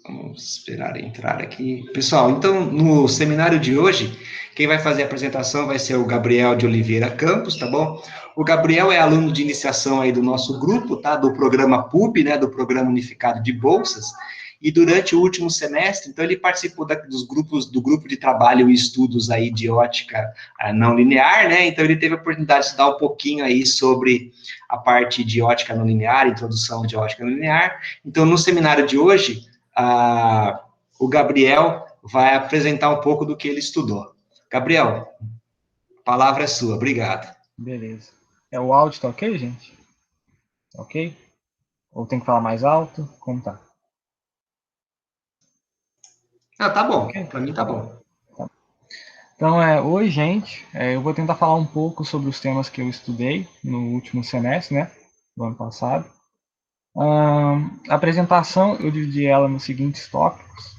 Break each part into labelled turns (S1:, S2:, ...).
S1: Vamos esperar entrar aqui. Pessoal, então, no seminário de hoje, quem vai fazer a apresentação vai ser o Gabriel de Oliveira Campos, tá bom? O Gabriel é aluno de iniciação aí do nosso grupo, tá? Do programa PUB, né? Do Programa Unificado de Bolsas. E durante o último semestre, então, ele participou do grupo de trabalho e estudos aí de ótica não linear, né? Então, ele teve a oportunidade de estudar um pouquinho aí sobre a parte de ótica não linear, introdução de ótica não linear. Então, no seminário de hoje, o Gabriel vai apresentar um pouco do que ele estudou. Gabriel, a palavra é sua, obrigado.
S2: Beleza. O áudio tá ok, gente? Ok? Ou tem que falar mais alto? Como tá?
S1: Ah, tá bom,
S2: Ok?
S1: para mim tá bom.
S2: Tá. Então, oi, gente. Eu vou tentar falar um pouco sobre os temas que eu estudei no último semestre, né? Do ano passado. A apresentação, eu dividi ela nos seguintes tópicos.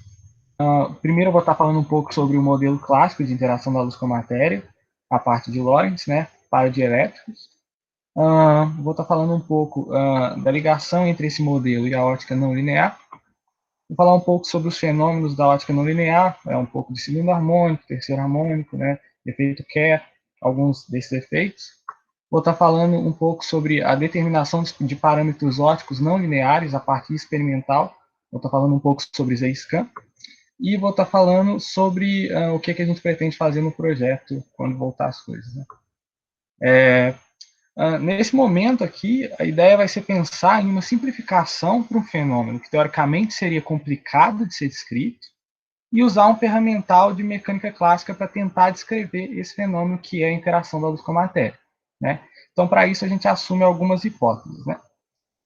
S2: Primeiro, eu vou estar falando um pouco sobre o modelo clássico de interação da luz com a matéria, a parte de Lorentz, né? Para dielétricos. Vou estar falando um pouco da ligação entre esse modelo e a ótica não linear. Vou falar um pouco sobre os fenômenos da ótica não linear, um pouco de segundo harmônico, terceiro harmônico, né, efeito Kerr, alguns desses efeitos. Vou estar falando um pouco sobre a determinação de parâmetros ópticos não lineares a partir experimental. Vou estar falando um pouco sobre Z-scan. E vou estar falando sobre o que a gente pretende fazer no projeto quando voltar as coisas. Né? Nesse momento aqui, a ideia vai ser pensar em uma simplificação para um fenômeno que teoricamente seria complicado de ser descrito e usar um ferramental de mecânica clássica para tentar descrever esse fenômeno que é a interação da luz com a matéria. Né? Então, para isso, a gente assume algumas hipóteses. Né?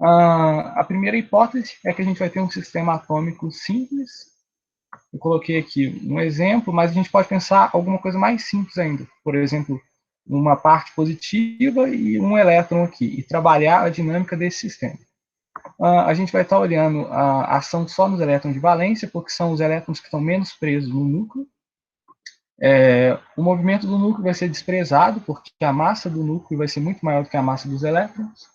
S2: A primeira hipótese é que a gente vai ter um sistema atômico simples. Eu coloquei aqui um exemplo, mas a gente pode pensar alguma coisa mais simples ainda. Por exemplo, uma parte positiva e um elétron aqui, e trabalhar a dinâmica desse sistema. A gente vai estar olhando a ação só nos elétrons de valência, porque são os elétrons que estão menos presos no núcleo. O movimento do núcleo vai ser desprezado, porque a massa do núcleo vai ser muito maior do que a massa dos elétrons.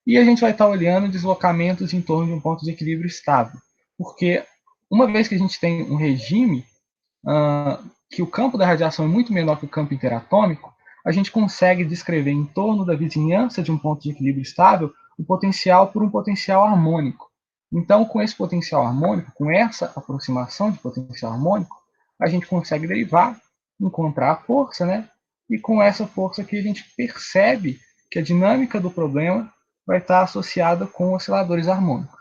S2: E a gente vai estar olhando deslocamentos em torno de um ponto de equilíbrio estável, porque uma vez que a gente tem um regime que o campo da radiação é muito menor que o campo interatômico, a gente consegue descrever em torno da vizinhança de um ponto de equilíbrio estável o potencial por um potencial harmônico. Então, com esse potencial harmônico, com essa aproximação de potencial harmônico, a gente consegue derivar, encontrar a força, né? E com essa força aqui a gente percebe que a dinâmica do problema vai estar associada com osciladores harmônicos.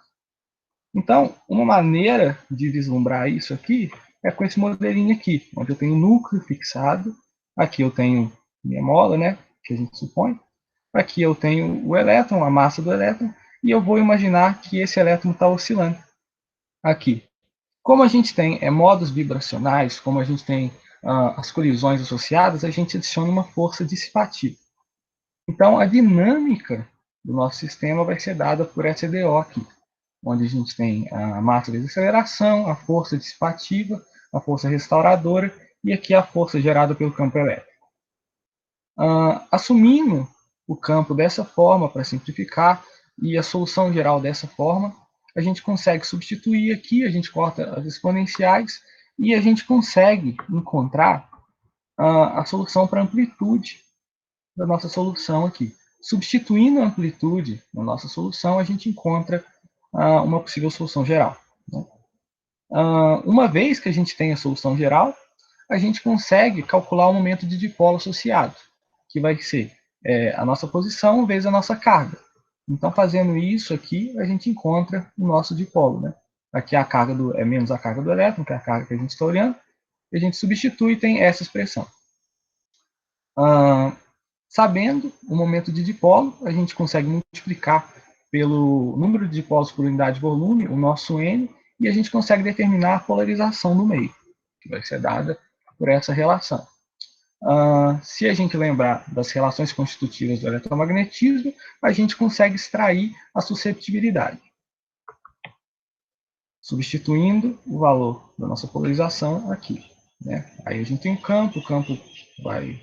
S2: Então, uma maneira de vislumbrar isso aqui é com esse modelinho aqui, onde eu tenho o núcleo fixado, aqui eu tenho minha mola, né, que a gente supõe, aqui eu tenho o elétron, a massa do elétron, e eu vou imaginar que esse elétron está oscilando aqui. Como a gente tem modos vibracionais, como a gente tem as colisões associadas, a gente adiciona uma força dissipativa. Então, a dinâmica do nosso sistema vai ser dada por essa EDO aqui, onde a gente tem a massa de aceleração, a força dissipativa, a força restauradora e aqui a força gerada pelo campo elétrico. Assumindo o campo dessa forma, para simplificar, e a solução geral dessa forma, a gente consegue substituir aqui, a gente corta as exponenciais e a gente consegue encontrar a solução para a amplitude da nossa solução aqui. Substituindo a amplitude na nossa solução, a gente encontra uma possível solução geral. Né? Uma vez que a gente tem a solução geral, a gente consegue calcular o momento de dipolo associado, que vai ser a nossa posição vezes a nossa carga. Então, fazendo isso aqui, a gente encontra o nosso dipolo. Né? Aqui a carga é menos a carga do elétron, que é a carga que a gente está olhando, e a gente substitui e tem essa expressão. Sabendo o momento de dipolo, a gente consegue multiplicar pelo número de dipolos por unidade de volume, o nosso N, e a gente consegue determinar a polarização no meio, que vai ser dada por essa relação. Se a gente lembrar das relações constitutivas do eletromagnetismo, a gente consegue extrair a susceptibilidade. Substituindo o valor da nossa polarização aqui. Né? Aí a gente tem o campo vai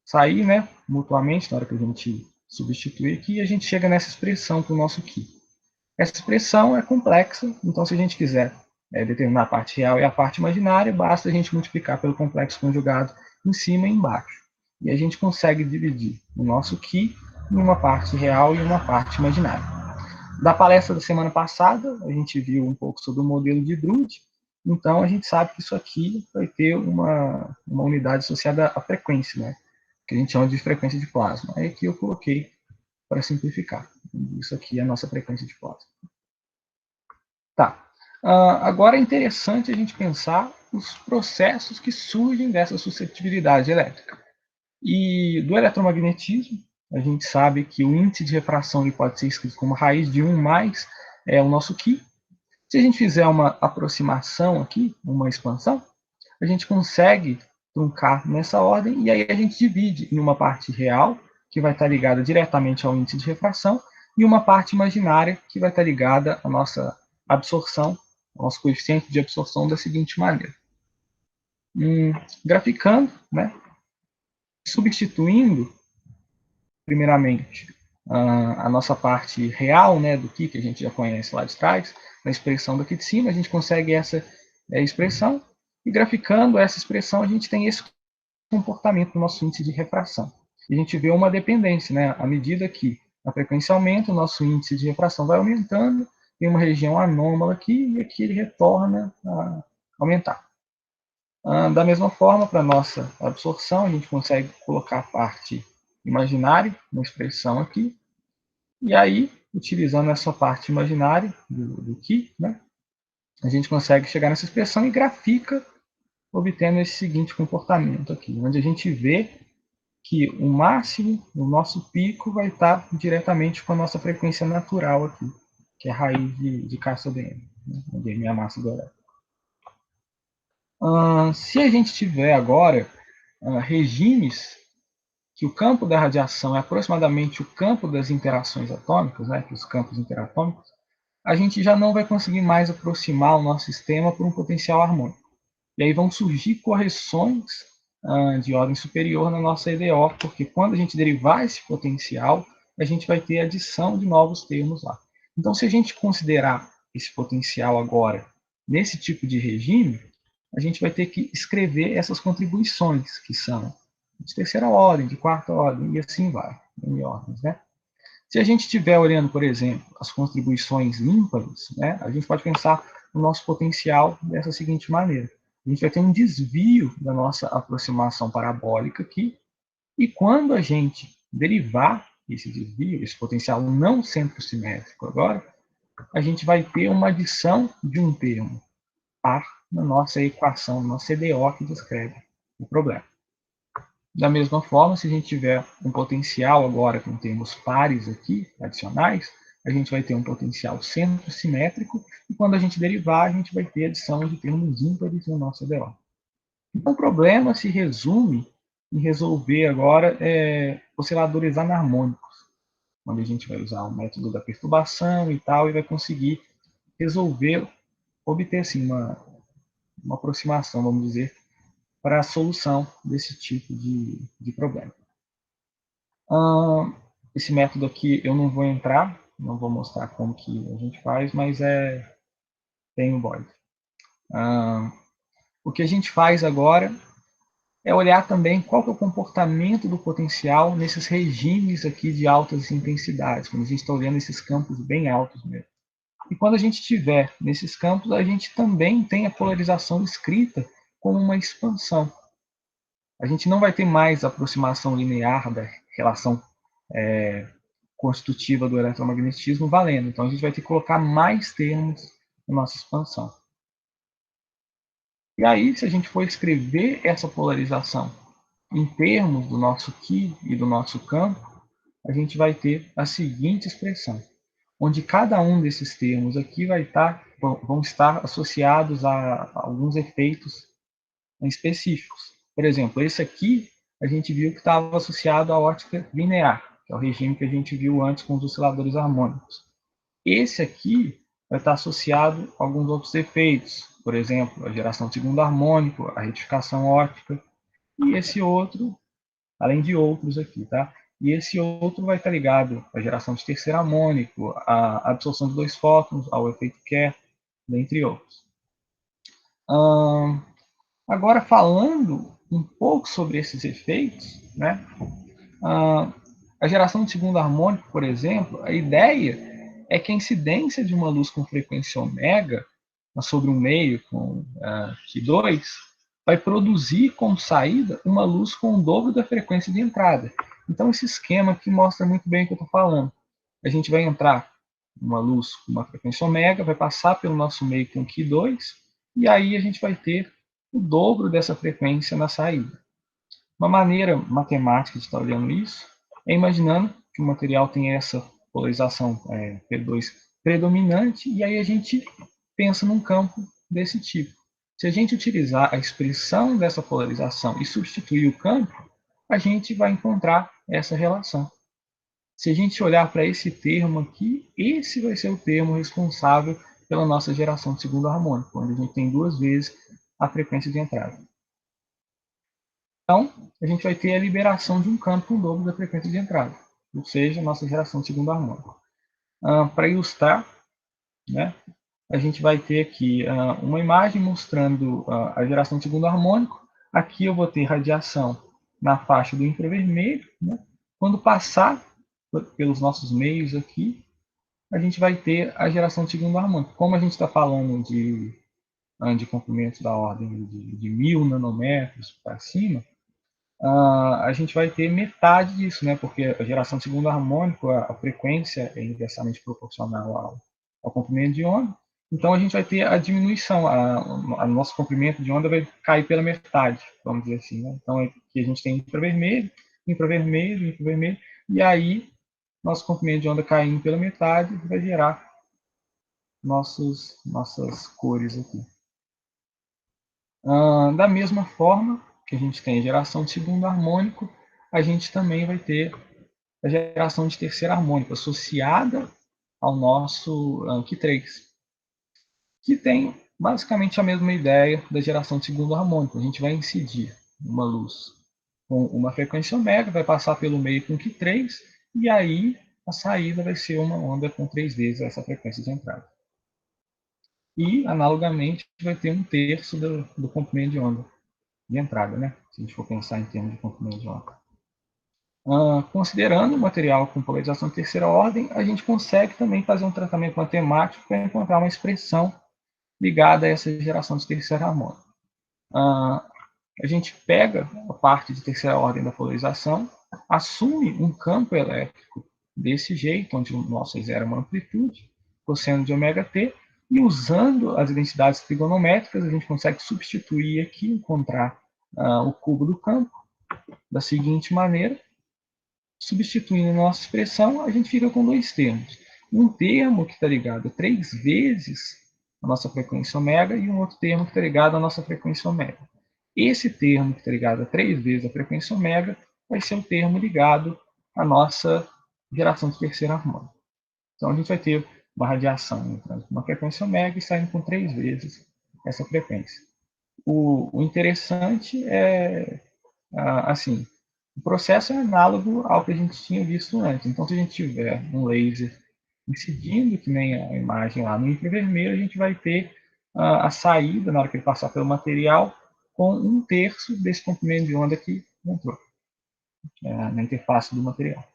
S2: sair, né, mutuamente, na hora que a gente substituir aqui, a gente chega nessa expressão para o nosso Q. Essa expressão é complexa, então se a gente quiser determinar a parte real e a parte imaginária, basta a gente multiplicar pelo complexo conjugado em cima e embaixo. E a gente consegue dividir o nosso que em uma parte real e uma parte imaginária. Da palestra da semana passada, a gente viu um pouco sobre o modelo de Drude, então a gente sabe que isso aqui vai ter uma unidade associada à frequência, né? Que a gente chama de frequência de plasma. Aí aqui eu coloquei para simplificar. Isso aqui é a nossa frequência de plasma. Tá. Agora é interessante a gente pensar os processos que surgem dessa suscetibilidade elétrica. E do eletromagnetismo, a gente sabe que o índice de refração ele pode ser escrito como raiz de 1 mais o nosso Qi. Se a gente fizer uma aproximação aqui, uma expansão, a gente consegue truncar nessa ordem e aí a gente divide em uma parte real, que vai estar ligada diretamente ao índice de refração, e uma parte imaginária, que vai estar ligada à nossa absorção, ao nosso coeficiente de absorção da seguinte maneira. Graficando, né, substituindo, primeiramente, a nossa parte real, né, do que a gente já conhece lá de trás, na expressão daqui de cima, a gente consegue essa expressão, e graficando essa expressão, a gente tem esse comportamento do nosso índice de refração. E a gente vê uma dependência, né? À medida que a frequência aumenta, o nosso índice de refração vai aumentando, tem uma região anômala aqui, e aqui ele retorna a aumentar. Da mesma forma, para a nossa absorção, a gente consegue colocar a parte imaginária, uma expressão aqui, e aí, utilizando essa parte imaginária do Qi, né, a gente consegue chegar nessa expressão e grafica, obtendo esse seguinte comportamento aqui, onde a gente vê que o máximo, o nosso pico, vai estar diretamente com a nossa frequência natural aqui, que é a raiz de KSODM, né, onde é a massa do elétron. Se a gente tiver agora regimes que o campo da radiação é aproximadamente o campo das interações atômicas, né, que os campos interatômicos, a gente já não vai conseguir mais aproximar o nosso sistema por um potencial harmônico. E aí vão surgir correções de ordem superior na nossa EDO, porque quando a gente derivar esse potencial, a gente vai ter adição de novos termos lá. Então, se a gente considerar esse potencial agora nesse tipo de regime, a gente vai ter que escrever essas contribuições, que são de terceira ordem, de quarta ordem, e assim vai, em ordens, né? Se a gente estiver olhando, por exemplo, as contribuições ímpares, né, a gente pode pensar no nosso potencial dessa seguinte maneira. A gente vai ter um desvio da nossa aproximação parabólica aqui, e quando a gente derivar esse desvio, esse potencial não centrosimétrico agora, a gente vai ter uma adição de um termo par na nossa equação, na nossa EDO que descreve o problema. Da mesma forma, se a gente tiver um potencial agora com termos pares aqui, adicionais, a gente vai ter um potencial centrosimétrico, e quando a gente derivar, a gente vai ter adição de termos ímpares no nosso EDO. Então, o problema se resume em resolver agora osciladores anarmônicos, onde a gente vai usar o método da perturbação e tal, e vai conseguir resolver, obter assim, uma aproximação, vamos dizer, para a solução desse tipo de problema. Esse método aqui eu não vou entrar, não vou mostrar como que a gente faz, mas tem o board. O que a gente faz agora é olhar também qual que é o comportamento do potencial nesses regimes aqui de altas intensidades, quando a gente está olhando esses campos bem altos mesmo. E quando a gente estiver nesses campos, a gente também tem a polarização escrita como uma expansão. A gente não vai ter mais a aproximação linear da relação constitutiva do eletromagnetismo valendo. Então, a gente vai ter que colocar mais termos na nossa expansão. E aí, se a gente for escrever essa polarização em termos do nosso Qi e do nosso campo, a gente vai ter a seguinte expressão, onde cada um desses termos aqui vão estar associados a alguns efeitos específicos. Por exemplo, esse aqui a gente viu que estava associado à ótica linear, que é o regime que a gente viu antes com os osciladores harmônicos. Esse aqui vai estar associado a alguns outros efeitos, por exemplo, a geração de segundo harmônico, a retificação óptica, e esse outro, além de outros aqui, tá? e esse outro vai estar ligado à geração de terceiro harmônico, à absorção de dois fótons, ao efeito Kerr, dentre outros. Agora, falando um pouco sobre esses efeitos, né? A geração de segundo harmônico, por exemplo, a ideia é que a incidência de uma luz com frequência ômega sobre um meio com Q2 vai produzir como saída uma luz com o dobro da frequência de entrada. Então, esse esquema aqui mostra muito bem o que eu estou falando. A gente vai entrar uma luz com uma frequência ômega, vai passar pelo nosso meio com Q2, e aí a gente vai ter o dobro dessa frequência na saída. Uma maneira matemática de estar olhando isso é imaginando que o material tem essa polarização P2 predominante, e aí a gente pensa num campo desse tipo. Se a gente utilizar a expressão dessa polarização e substituir o campo, a gente vai encontrar essa relação. Se a gente olhar para esse termo aqui, esse vai ser o termo responsável pela nossa geração de segundo harmônico, onde a gente tem duas vezes a frequência de entrada. Então, a gente vai ter a liberação de um campo com o dobro da frequência de entrada, ou seja, a nossa geração de segundo harmônico. Para ilustrar, né, a gente vai ter aqui uma imagem mostrando a geração de segundo harmônico. Aqui eu vou ter radiação na faixa do infravermelho. Né? Quando passar pelos nossos meios aqui, a gente vai ter a geração de segundo harmônico. Como a gente está falando de comprimentos da ordem de 1000 nanômetros para cima, a gente vai ter metade disso, né? Porque a geração de segundo harmônico, a frequência é inversamente proporcional ao comprimento de onda. Então, a gente vai ter a diminuição, a nosso comprimento de onda vai cair pela metade, vamos dizer assim. Né? Então, aqui a gente tem infravermelho, infravermelho, infravermelho, e aí nosso comprimento de onda caindo pela metade vai gerar nossas cores aqui. Da mesma forma que a gente tem a geração de segundo harmônico, a gente também vai ter a geração de terceiro harmônico associada ao nosso Q3, que tem basicamente a mesma ideia da geração de segundo harmônico. A gente vai incidir uma luz com uma frequência ômega, vai passar pelo meio com Q3, e aí a saída vai ser uma onda com 3 vezes essa frequência de entrada. E, analogamente, vai ter um terço do comprimento de onda de entrada, né? Se a gente for pensar em termos de comprimento de onda. Considerando o material com polarização de terceira ordem, a gente consegue também fazer um tratamento matemático para encontrar uma expressão ligada a essa geração de terceira harmônica. A gente pega a parte de terceira ordem da polarização, assume um campo elétrico desse jeito, onde o nosso zero é uma amplitude, cosseno de ômega t, e usando as densidades trigonométricas, a gente consegue substituir aqui, encontrar o cubo do campo, da seguinte maneira. Substituindo a nossa expressão, a gente fica com dois termos. Um termo que está ligado a 3 vezes a nossa frequência ômega e um outro termo que está ligado à nossa frequência ômega. Esse termo que está ligado a 3 vezes a frequência ômega vai ser o termo ligado à nossa geração de terceira harmônica. Então, a gente vai ter uma radiação entrando com uma frequência ômega e saindo com 3 vezes essa frequência. O interessante é, assim, o processo é análogo ao que a gente tinha visto antes. Então, se a gente tiver um laser incidindo, que nem a imagem lá no infravermelho, a gente vai ter a saída, na hora que ele passar pelo material, com um terço desse comprimento de onda que entrou na interface do material.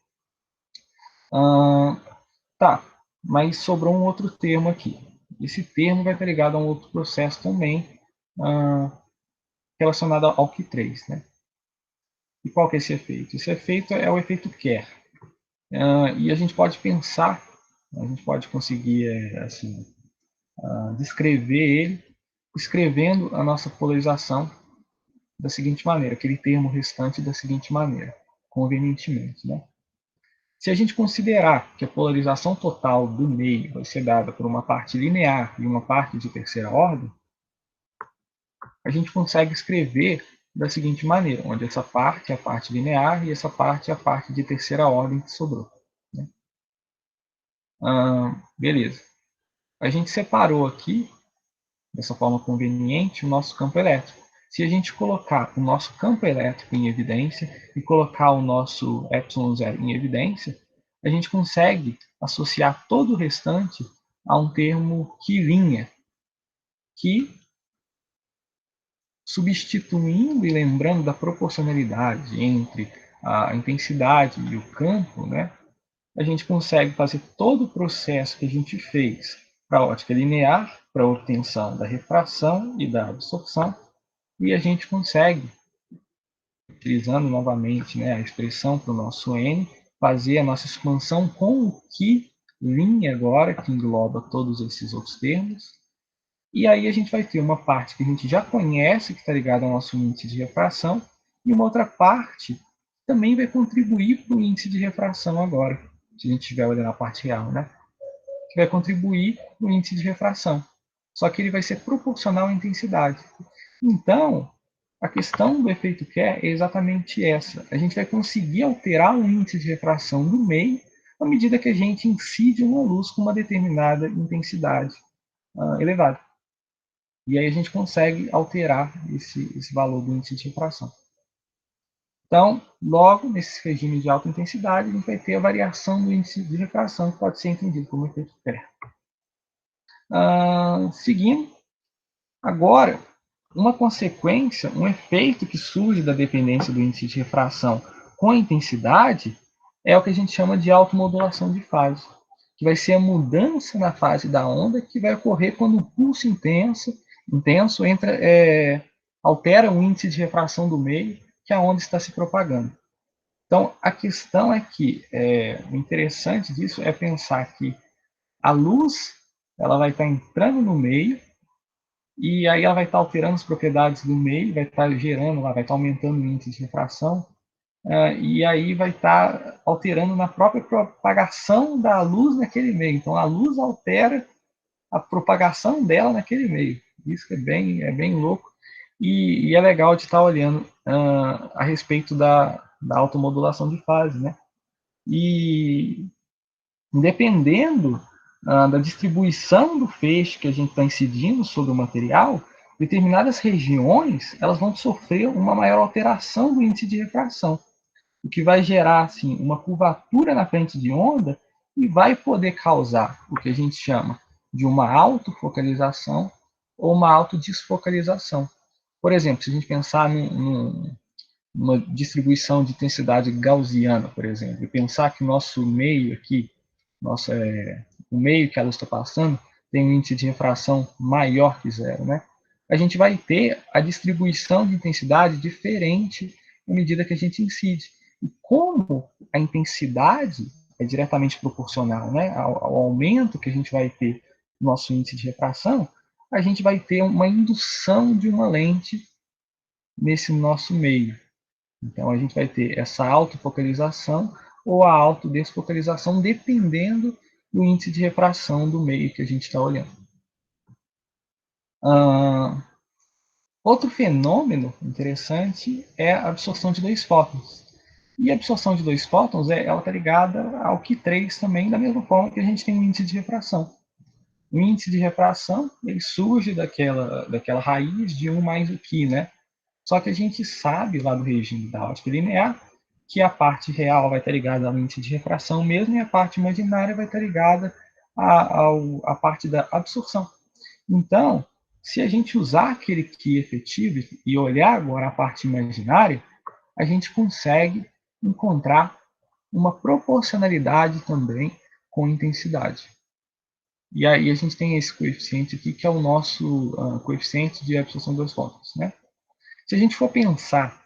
S2: Tá, mas sobrou um outro termo aqui. Esse termo vai estar ligado a um outro processo também relacionado ao Q3, né? E qual que é esse efeito? Esse efeito é o efeito Kerr. E a gente pode pensar, a gente pode conseguir assim, descrever ele escrevendo a nossa polarização da seguinte maneira, aquele termo restante da seguinte maneira, convenientemente. Né? Se a gente considerar que a polarização total do meio vai ser dada por uma parte linear e uma parte de terceira ordem, a gente consegue escrever da seguinte maneira, onde essa parte é a parte linear e essa parte é a parte de terceira ordem que sobrou. Né? Beleza. A gente separou aqui, dessa forma conveniente, o nosso campo elétrico. Se a gente colocar o nosso campo elétrico em evidência e colocar o nosso ε0 em evidência, a gente consegue associar todo o restante a um termo quilinha, que, substituindo e lembrando da proporcionalidade entre a intensidade e o campo, né, a gente consegue fazer todo o processo que a gente fez para a ótica linear, para a obtenção da refração e da absorção, e a gente consegue, utilizando novamente, né, a expressão para o nosso N, fazer a nossa expansão com o que linha agora, que engloba todos esses outros termos, e aí a gente vai ter uma parte que a gente já conhece, que está ligada ao nosso índice de refração, e uma outra parte que também vai contribuir para o índice de refração agora, se a gente estiver olhando a parte real, né? Que vai contribuir para o índice de refração. Só que ele vai ser proporcional à intensidade. Então, a questão do efeito Kerr é exatamente essa. A gente vai conseguir alterar o índice de refração do meio à medida que a gente incide uma luz com uma determinada intensidade elevada. E aí a gente consegue alterar esse valor do índice de refração. Então, logo, nesse regime de alta intensidade, a gente vai ter a variação do índice de refração, que pode ser entendido como efeito Kerr. Seguindo, agora, uma consequência, um efeito que surge da dependência do índice de refração com a intensidade é o que a gente chama de automodulação de fase, que vai ser a mudança na fase da onda que vai ocorrer quando o pulso intenso altera o índice de refração do meio que a onda está se propagando. Então, a questão é que o interessante disso é pensar que a luz ela vai estar entrando no meio e aí ela vai estar alterando as propriedades do meio, vai estar gerando, vai estar aumentando o índice de refração, e aí vai estar alterando na própria propagação da luz naquele meio. Então, a luz altera a propagação dela naquele meio. Isso que é bem louco. E é legal de estar olhando a respeito da automodulação de fase, né? E dependendo da distribuição do feixe que a gente está incidindo sobre o material, determinadas regiões elas vão sofrer uma maior alteração do índice de refração, o que vai gerar assim, uma curvatura na frente de onda e vai poder causar o que a gente chama de uma autofocalização ou uma autodesfocalização. Por exemplo, se a gente pensar numa distribuição de intensidade gaussiana, por exemplo, e pensar que o nosso meio aqui, o meio que a luz está passando, tem um índice de refração maior que zero, né? A gente vai ter a distribuição de intensidade diferente à medida que a gente incide. E como a intensidade é diretamente proporcional, né, ao aumento que a gente vai ter no nosso índice de refração, a gente vai ter uma indução de uma lente nesse nosso meio. Então, a gente vai ter essa autofocalização ou a autodesfocalização, dependendo do índice de refração do meio que a gente está olhando. Outro fenômeno interessante é a absorção de dois fótons. E a absorção de dois fótons ela está ligada ao Q3 também, da mesma forma que a gente tem um índice de refração. O índice de refração ele surge daquela raiz de 1 mais o Q, né? Só que a gente sabe lá do regime da ótica linear que a parte real vai estar ligada ao índice de refração mesmo e a parte imaginária vai estar ligada à parte da absorção. Então, se a gente usar aquele Q efetivo e olhar agora a parte imaginária, a gente consegue encontrar uma proporcionalidade também com intensidade. E aí a gente tem esse coeficiente aqui, que é o nosso coeficiente de absorção dos fótons, né? Se a gente for pensar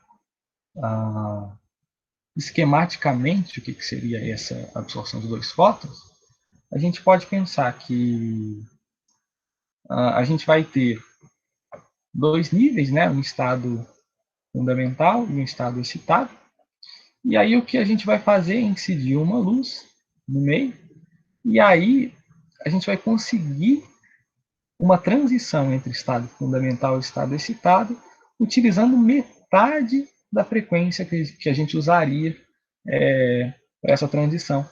S2: esquematicamente o que seria essa absorção de dois fótons, a gente pode pensar que a gente vai ter dois níveis, né? Um estado fundamental e um estado excitado. E aí o que a gente vai fazer é incidir uma luz no meio, e aí a gente vai conseguir uma transição entre estado fundamental e estado excitado, utilizando metade da frequência que a gente usaria para essa transição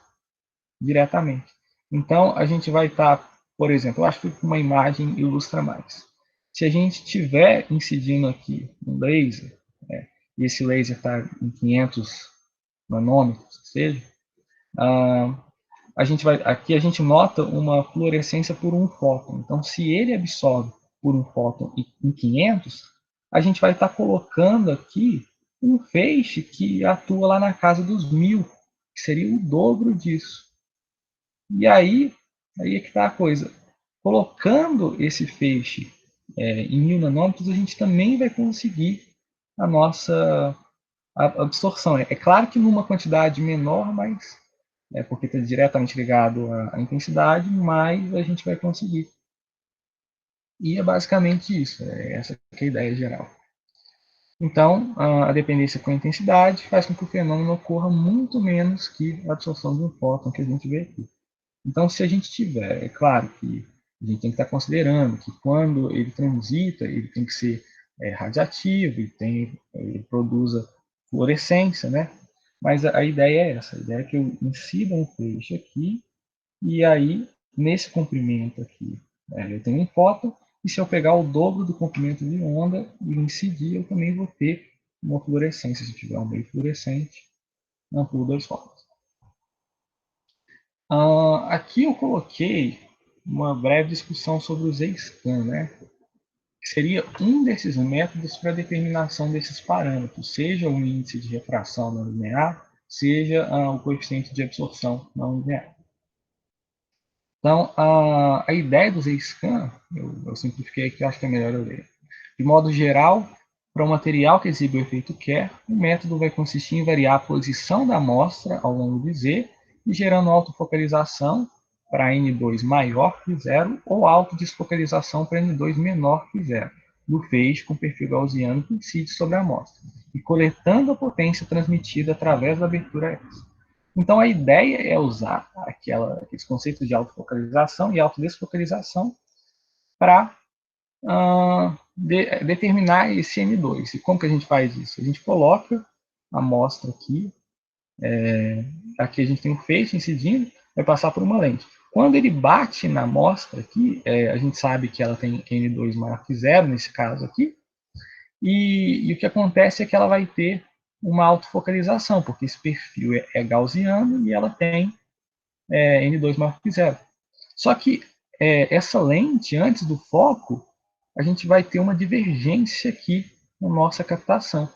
S2: diretamente. Então, a gente vai estar, por exemplo, eu acho que uma imagem ilustra mais. Se a gente estiver incidindo aqui um laser, e esse laser está em 500 nanômetros, que seja, aqui a gente nota uma fluorescência por um fóton. Então, se ele absorve por um fóton em 500, a gente vai estar colocando aqui um feixe que atua lá na casa dos 1000, que seria o dobro disso. E aí é que está a coisa. Colocando esse feixe em 1000 nanômetros, a gente também vai conseguir a nossa absorção. É claro que numa quantidade menor, mas porque está diretamente ligado à intensidade, mas a gente vai conseguir. E é basicamente isso, essa que é a ideia geral. Então, a dependência com a intensidade faz com que o fenômeno ocorra muito menos que a absorção de um fóton que a gente vê aqui. Então, se a gente tiver, é claro que a gente tem que estar considerando que quando ele transita, ele tem que ser radiativo, ele produza fluorescência, né? Mas a ideia é essa, a ideia é que eu incida um feixe aqui, e aí, nesse comprimento aqui, eu tenho um fóton, e se eu pegar o dobro do comprimento de onda e incidir, eu também vou ter uma fluorescência, se tiver um meio fluorescente, amplo dois fótons. Aqui eu coloquei uma breve discussão sobre o Z-scan, né? Que seria um desses métodos para determinação desses parâmetros, seja o índice de refração não linear, seja o coeficiente de absorção não linear. Então, a ideia do Z-scan, eu simplifiquei aqui, acho que é melhor eu ler. De modo geral, para o material que exibe o efeito Kerr, o método vai consistir em variar a posição da amostra ao longo de Z, e gerando autofocalização para N2 maior que zero ou autodesfocalização para N2 menor que zero, do feixe com perfil gaussiano que incide sobre a amostra, e coletando a potência transmitida através da abertura S. Então, a ideia é usar aqueles conceitos de autofocalização e autodesfocalização para determinar esse N2. E como que a gente faz isso? A gente coloca a amostra aqui, aqui a gente tem um feixe incidindo, vai passar por uma lente. Quando ele bate na amostra aqui, a gente sabe que ela tem N2 maior que zero, nesse caso aqui, e o que acontece é que ela vai ter uma autofocalização, porque esse perfil é gaussiano e ela tem N2 maior que zero. Só que essa lente, antes do foco, a gente vai ter uma divergência aqui na nossa captação.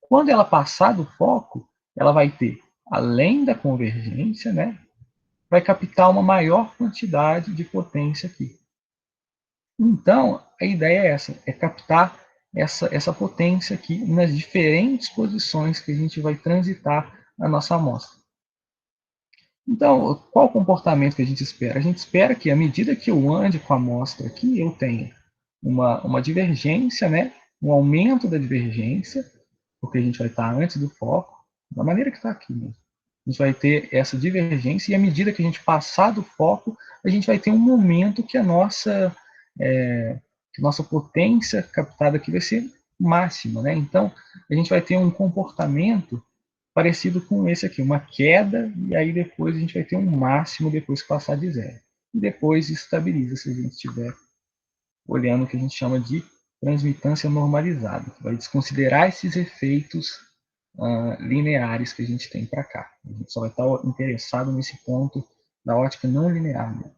S2: Quando ela passar do foco, ela vai ter, além da convergência, né, vai captar uma maior quantidade de potência aqui. Então, a ideia é essa, é captar essa potência aqui nas diferentes posições que a gente vai transitar a nossa amostra. Então, qual o comportamento que a gente espera? A gente espera que, à medida que eu ande com a amostra aqui, eu tenha uma divergência, né? Um aumento da divergência, porque a gente vai estar antes do foco, da maneira que está aqui mesmo. A gente vai ter essa divergência, e à medida que a gente passar do foco, a gente vai ter um momento que a nossa potência captada aqui vai ser máxima, né? Então, a gente vai ter um comportamento parecido com esse aqui, uma queda, e aí depois a gente vai ter um máximo depois que passar de zero. E depois estabiliza se a gente estiver olhando o que a gente chama de transmitância normalizada, que vai desconsiderar esses efeitos lineares que a gente tem para cá. A gente só vai estar interessado nesse ponto da ótica não linear mesmo.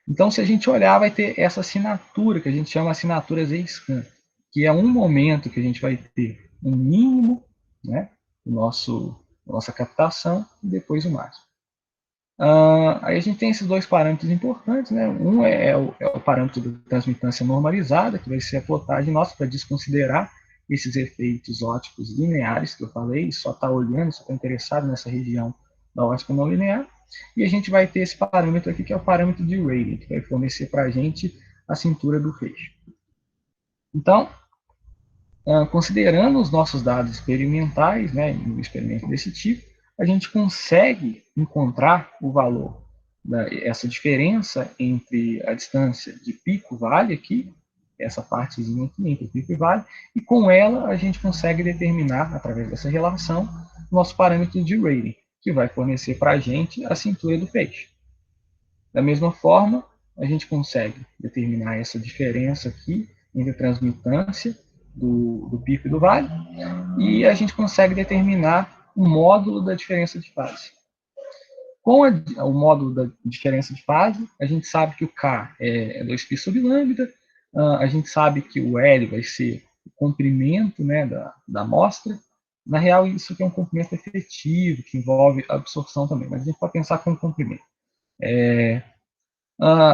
S2: Então, se a gente olhar, vai ter essa assinatura, que a gente chama assinatura Z-scan, que é um momento que a gente vai ter um mínimo, né, nossa captação, e depois o máximo. Aí a gente tem esses dois parâmetros importantes, né? Um é o parâmetro da transmitância normalizada, que vai ser a plotagem nossa para desconsiderar esses efeitos ópticos lineares que eu falei, só está olhando, só está interessado nessa região da ótica não linear. E a gente vai ter esse parâmetro aqui, que é o parâmetro de Rayleigh, que vai fornecer para a gente a cintura do feixe. Então, considerando os nossos dados experimentais, né, um experimento desse tipo, a gente consegue encontrar o valor, essa diferença entre a distância de pico-vale aqui, essa partezinha aqui entre pico e vale, e com ela a gente consegue determinar, através dessa relação, o nosso parâmetro de Rayleigh, que vai fornecer para a gente a cintura do peixe. Da mesma forma, a gente consegue determinar essa diferença aqui entre a transmitância do pico e do vale, e a gente consegue determinar o módulo da diferença de fase. Com o módulo da diferença de fase, a gente sabe que o K é 2π sobre lambda, a gente sabe que o L vai ser o comprimento, né, da amostra. Na real, isso aqui é um comprimento efetivo, que envolve absorção também, mas a gente pode pensar como comprimento.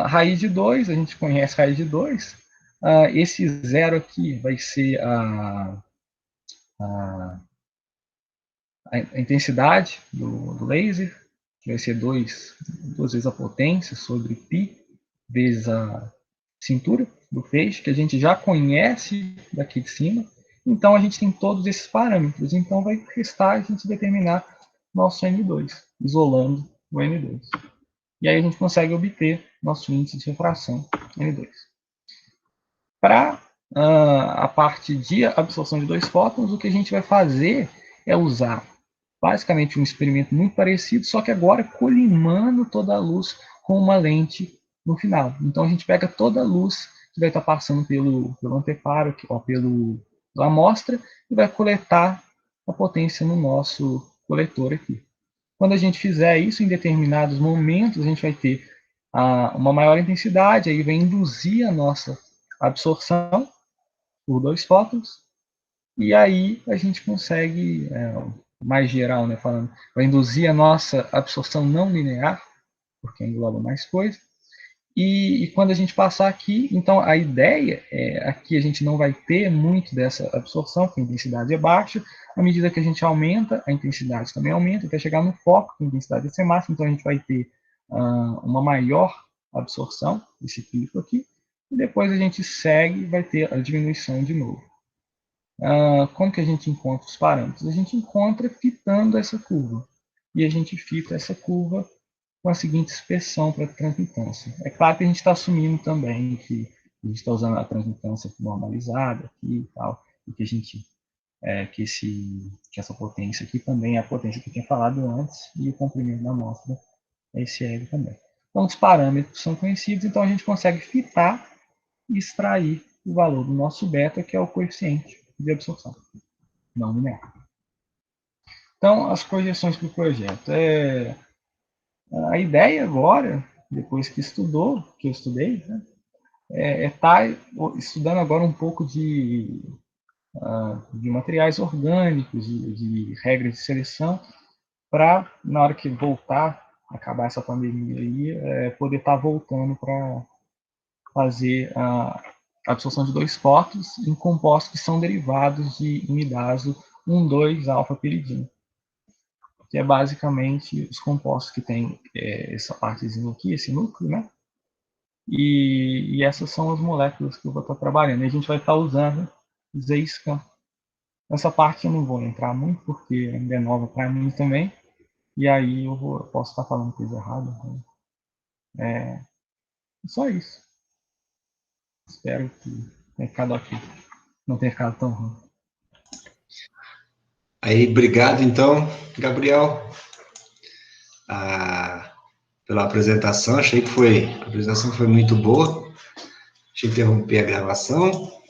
S2: Raiz de 2, a gente conhece raiz de 2. Esse zero aqui vai ser a intensidade do laser, que vai ser 2 vezes a potência sobre π vezes a cintura do feixe, que a gente já conhece daqui de cima. Então, a gente tem todos esses parâmetros. Então, vai restar a gente determinar nosso N2, isolando o N2. E aí a gente consegue obter nosso índice de refração N2. Para a parte de absorção de 2 fótons, o que a gente vai fazer é usar basicamente um experimento muito parecido, só que agora colimando toda a luz com uma lente no final. Então a gente pega toda a luz que vai estar passando pelo anteparo, pela amostra, e vai coletar a potência no nosso coletor aqui. Quando a gente fizer isso, em determinados momentos, a gente vai ter uma maior intensidade, aí vai induzir a nossa absorção por 2 fótons, e aí a gente consegue, mais geral, né, falando, vai induzir a nossa absorção não linear, porque engloba mais coisa, e quando a gente passar aqui, então a ideia é, aqui a gente não vai ter muito dessa absorção, porque a intensidade é baixa, à medida que a gente aumenta, a intensidade também aumenta, até chegar no foco, que a intensidade vai ser máxima, então a gente vai ter uma maior absorção desse pico aqui, e depois a gente segue e vai ter a diminuição de novo. Como que a gente encontra os parâmetros? A gente encontra fitando essa curva, e a gente fita essa curva com a seguinte expressão para a transmitância. É claro que a gente está assumindo também que a gente está usando a transmitância normalizada aqui e tal, e que a gente que essa potência aqui também é a potência que eu tinha falado antes, e o comprimento da amostra é esse L também. Então, os parâmetros são conhecidos, então a gente consegue fitar e extrair o valor do nosso beta, que é o coeficiente de absorção não linear. Então, as projeções para o projeto. A ideia agora, depois que eu estudei, né, estar estudando agora um pouco de materiais orgânicos, de regras de seleção, para, na hora que voltar, acabar essa pandemia aí, poder estar voltando para fazer a absorção de 2 fótons em compostos que são derivados de imidazo 1,2-alfa-piridina, que é basicamente os compostos que tem essa partezinha aqui, esse núcleo, né? E essas são as moléculas que eu vou estar trabalhando. E a gente vai estar usando ZSCAM. Essa parte eu não vou entrar muito, porque ainda é nova para mim também. E aí eu posso estar falando coisa errada. Né? Só isso. Espero que tenha ficado aqui. Não tenha ficado tão ruim.
S1: Aí, obrigado, então, Gabriel, pela apresentação. A apresentação foi muito boa. Deixa eu interromper a gravação.